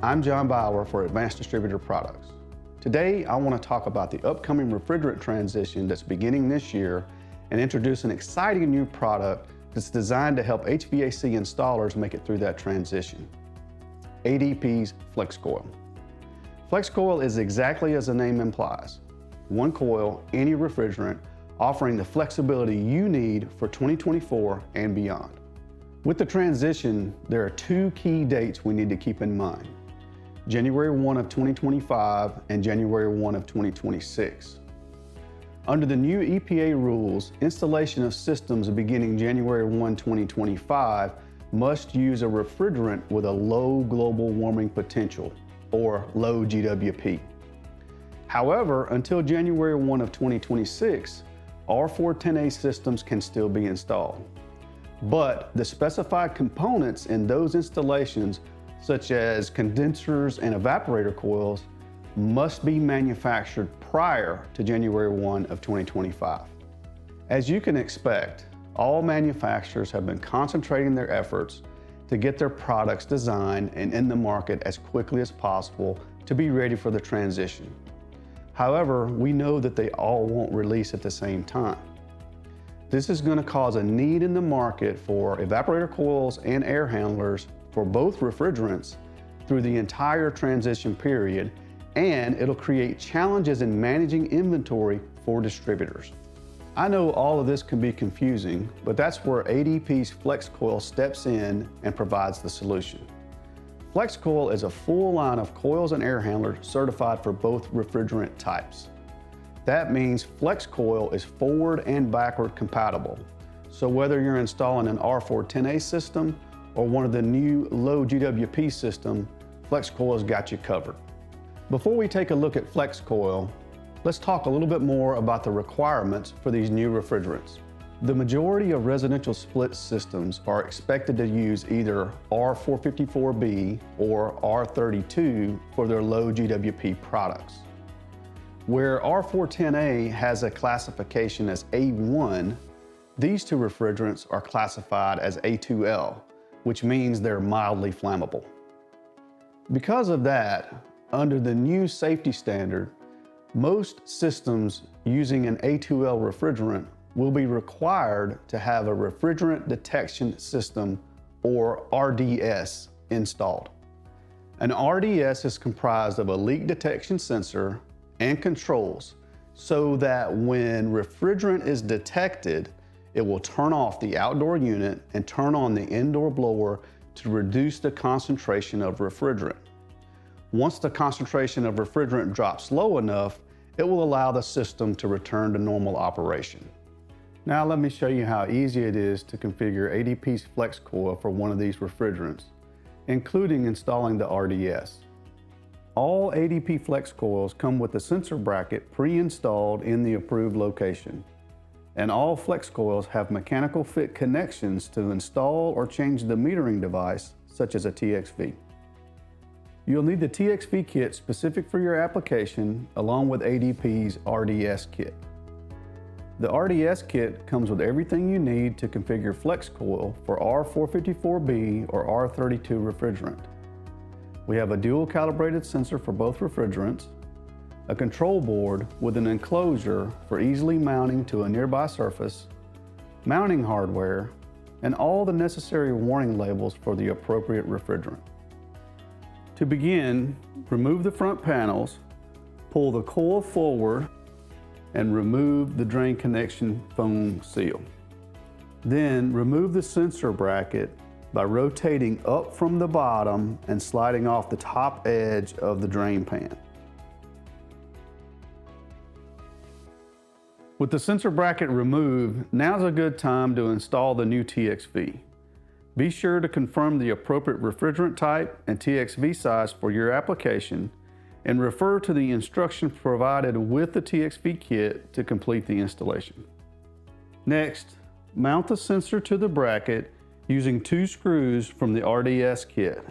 I'm John Bauer for Advanced Distributor Products. Today, I want to talk about the upcoming refrigerant transition that's beginning this year and introduce an exciting new product that's designed to help HVAC installers make it through that transition. ADP's FlexCoil. FlexCoil is exactly as the name implies. One coil, any refrigerant, offering the flexibility you need for 2024 and beyond. With the transition, there are two key dates we need to keep in mind. January 1 of 2025 and January 1 of 2026. Under the new EPA rules, installation of systems beginning January 1, 2025 must use a refrigerant with a low global warming potential, or low GWP. However, until January 1 of 2026, R410A systems can still be installed. But the specified components in those installations, such as condensers and evaporator coils, must be manufactured prior to January 1 of 2025. As you can expect, all manufacturers have been concentrating their efforts to get their products designed and in the market as quickly as possible to be ready for the transition. However, we know that they all won't release at the same time. This is going to cause a need in the market for evaporator coils and air handlers for both refrigerants through the entire transition period, and it'll create challenges in managing inventory for distributors. I know all of this can be confusing, but that's where ADP's FlexCoil steps in and provides the solution. FlexCoil is a full line of coils and air handlers certified for both refrigerant types. That means FlexCoil is forward and backward compatible. So whether you're installing an R410A system or one of the new low GWP system, FlexCoil has got you covered. Before we take a look at FlexCoil, let's talk a little bit more about the requirements for these new refrigerants. The majority of residential split systems are expected to use either R454B or R32 for their low GWP products. Where R410A has a classification as A1, these two refrigerants are classified as A2L, which means they're mildly flammable. Because of that, under the new safety standard, most systems using an A2L refrigerant will be required to have a refrigerant detection system, or RDS, installed. An RDS is comprised of a leak detection sensor and controls so that when refrigerant is detected, it will turn off the outdoor unit and turn on the indoor blower to reduce the concentration of refrigerant. Once the concentration of refrigerant drops low enough, it will allow the system to return to normal operation. Now let me show you how easy it is to configure ADP's FlexCoil for one of these refrigerants, including installing the RDS. All ADP FlexCoils come with a sensor bracket pre-installed in the approved location. And all FlexCoils have mechanical fit connections to install or change the metering device, such as a TXV. You'll need the TXV kit specific for your application, along with ADP's RDS kit. The RDS kit comes with everything you need to configure FlexCoil for R454B or R32 refrigerant. We have a dual calibrated sensor for both refrigerants, a control board with an enclosure for easily mounting to a nearby surface, mounting hardware, and all the necessary warning labels for the appropriate refrigerant. To begin, remove the front panels, pull the coil forward, and remove the drain connection foam seal. Then remove the sensor bracket by rotating up from the bottom and sliding off the top edge of the drain pan. With the sensor bracket removed, now's a good time to install the new TXV. Be sure to confirm the appropriate refrigerant type and TXV size for your application, and refer to the instructions provided with the TXV kit to complete the installation. Next, mount the sensor to the bracket using 2 screws from the RDS kit.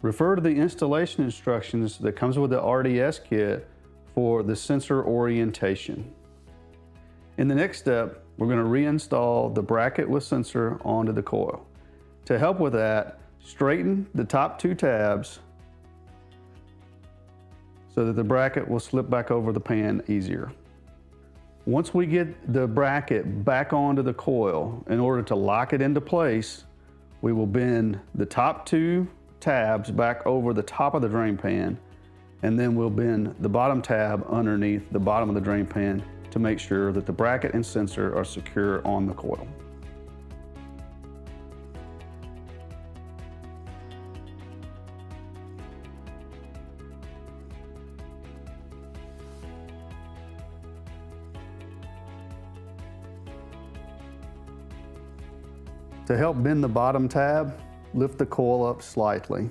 Refer to the installation instructions that comes with the RDS kit for the sensor orientation. In the next step, we're going to reinstall the bracket with sensor onto the coil. To help with that, straighten the top 2 tabs, so that the bracket will slip back over the pan easier. Once we get the bracket back onto the coil, in order to lock it into place, we will bend the top two tabs back over the top of the drain pan, and then we'll bend the bottom tab underneath the bottom of the drain pan to make sure that the bracket and sensor are secure on the coil. To help bend the bottom tab, lift the coil up slightly.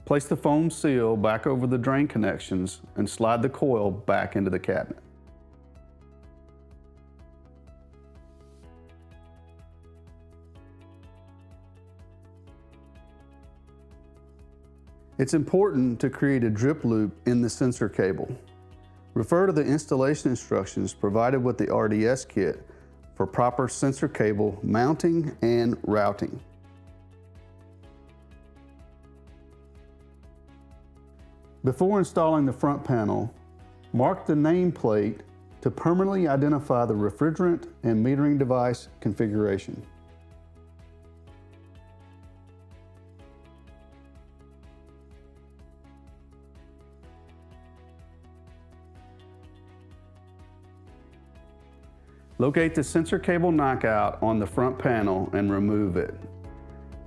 Place the foam seal back over the drain connections and slide the coil back into the cabinet. It's important to create a drip loop in the sensor cable. Refer to the installation instructions provided with the RDS kit for proper sensor cable mounting and routing. Before installing the front panel, mark the nameplate to permanently identify the refrigerant and metering device configuration. Locate the sensor cable knockout on the front panel and remove it.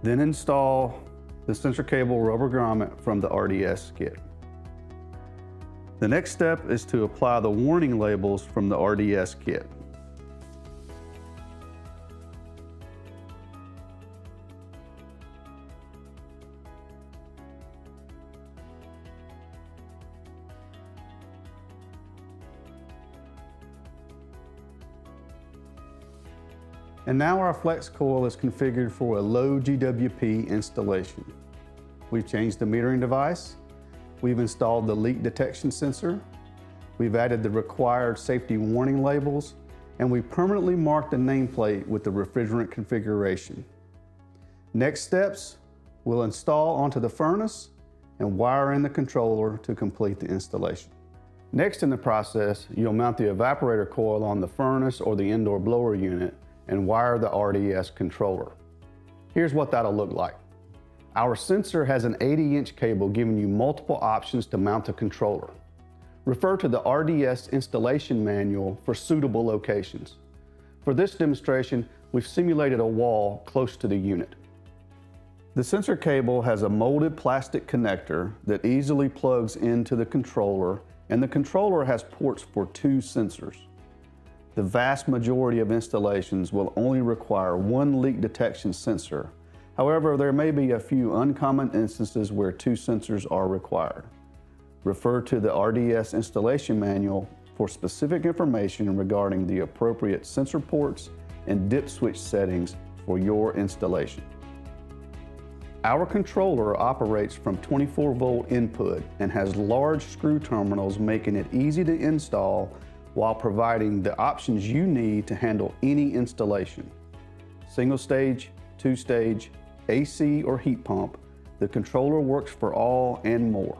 Then install the sensor cable rubber grommet from the RDS kit. The next step is to apply the warning labels from the RDS kit. And now our FlexCoil is configured for a low GWP installation. We've changed the metering device, we've installed the leak detection sensor, we've added the required safety warning labels, and we permanently marked the nameplate with the refrigerant configuration. Next steps, we'll install onto the furnace and wire in the controller to complete the installation. Next in the process, you'll mount the evaporator coil on the furnace or the indoor blower unit and wire the RDS controller. Here's what that'll look like. Our sensor has an 80-inch cable giving you multiple options to mount the controller. Refer to the RDS installation manual for suitable locations. For this demonstration, we've simulated a wall close to the unit. The sensor cable has a molded plastic connector that easily plugs into the controller, and the controller has ports for 2 sensors. The vast majority of installations will only require 1 leak detection sensor. However, there may be a few uncommon instances where 2 sensors are required. Refer to the RDS installation manual for specific information regarding the appropriate sensor ports and dip switch settings for your installation. Our controller operates from 24-volt input and has large screw terminals, making it easy to install while providing the options you need to handle any installation. Single stage, 2-stage, AC or heat pump, the controller works for all and more.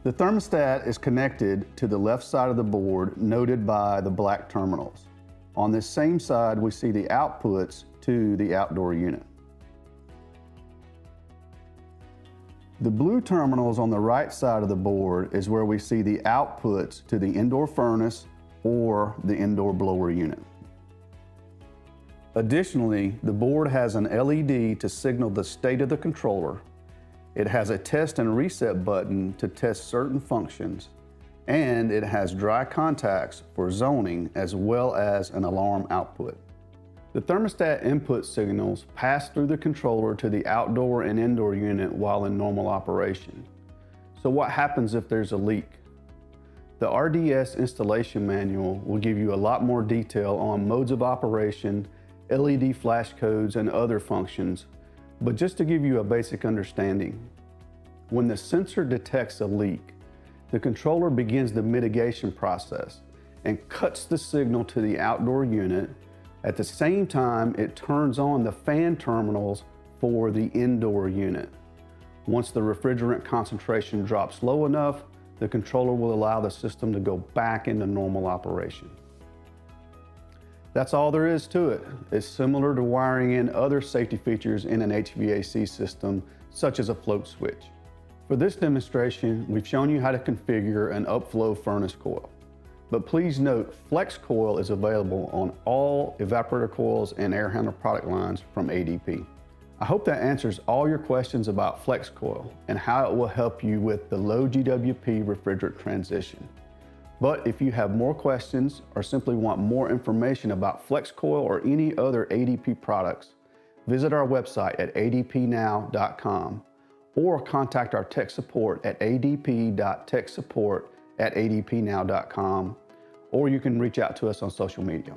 The thermostat is connected to the left side of the board, noted by the black terminals. On this same side, we see the outputs to the outdoor unit. The blue terminals on the right side of the board is where we see the outputs to the indoor furnace or the indoor blower unit. Additionally, the board has an LED to signal the state of the controller. It has a test and reset button to test certain functions, and it has dry contacts for zoning as well as an alarm output. The thermostat input signals pass through the controller to the outdoor and indoor unit while in normal operation. So what happens if there's a leak? The RDS installation manual will give you a lot more detail on modes of operation, LED flash codes, and other functions, but just to give you a basic understanding, when the sensor detects a leak, the controller begins the mitigation process and cuts the signal to the outdoor unit, At the same time, it turns on the fan terminals for the indoor unit. Once the refrigerant concentration drops low enough, the controller will allow the system to go back into normal operation. That's all there is to it. It's similar to wiring in other safety features in an HVAC system, such as a float switch. For this demonstration, we've shown you how to configure an upflow furnace coil. But please note, FlexCoil is available on all evaporator coils and air handler product lines from ADP. I hope that answers all your questions about FlexCoil and how it will help you with the low GWP refrigerant transition. But if you have more questions or simply want more information about FlexCoil or any other ADP products, visit our website at adpnow.com or contact our tech support at adp.techsupport@adpnow.com, or you can reach out to us on social media.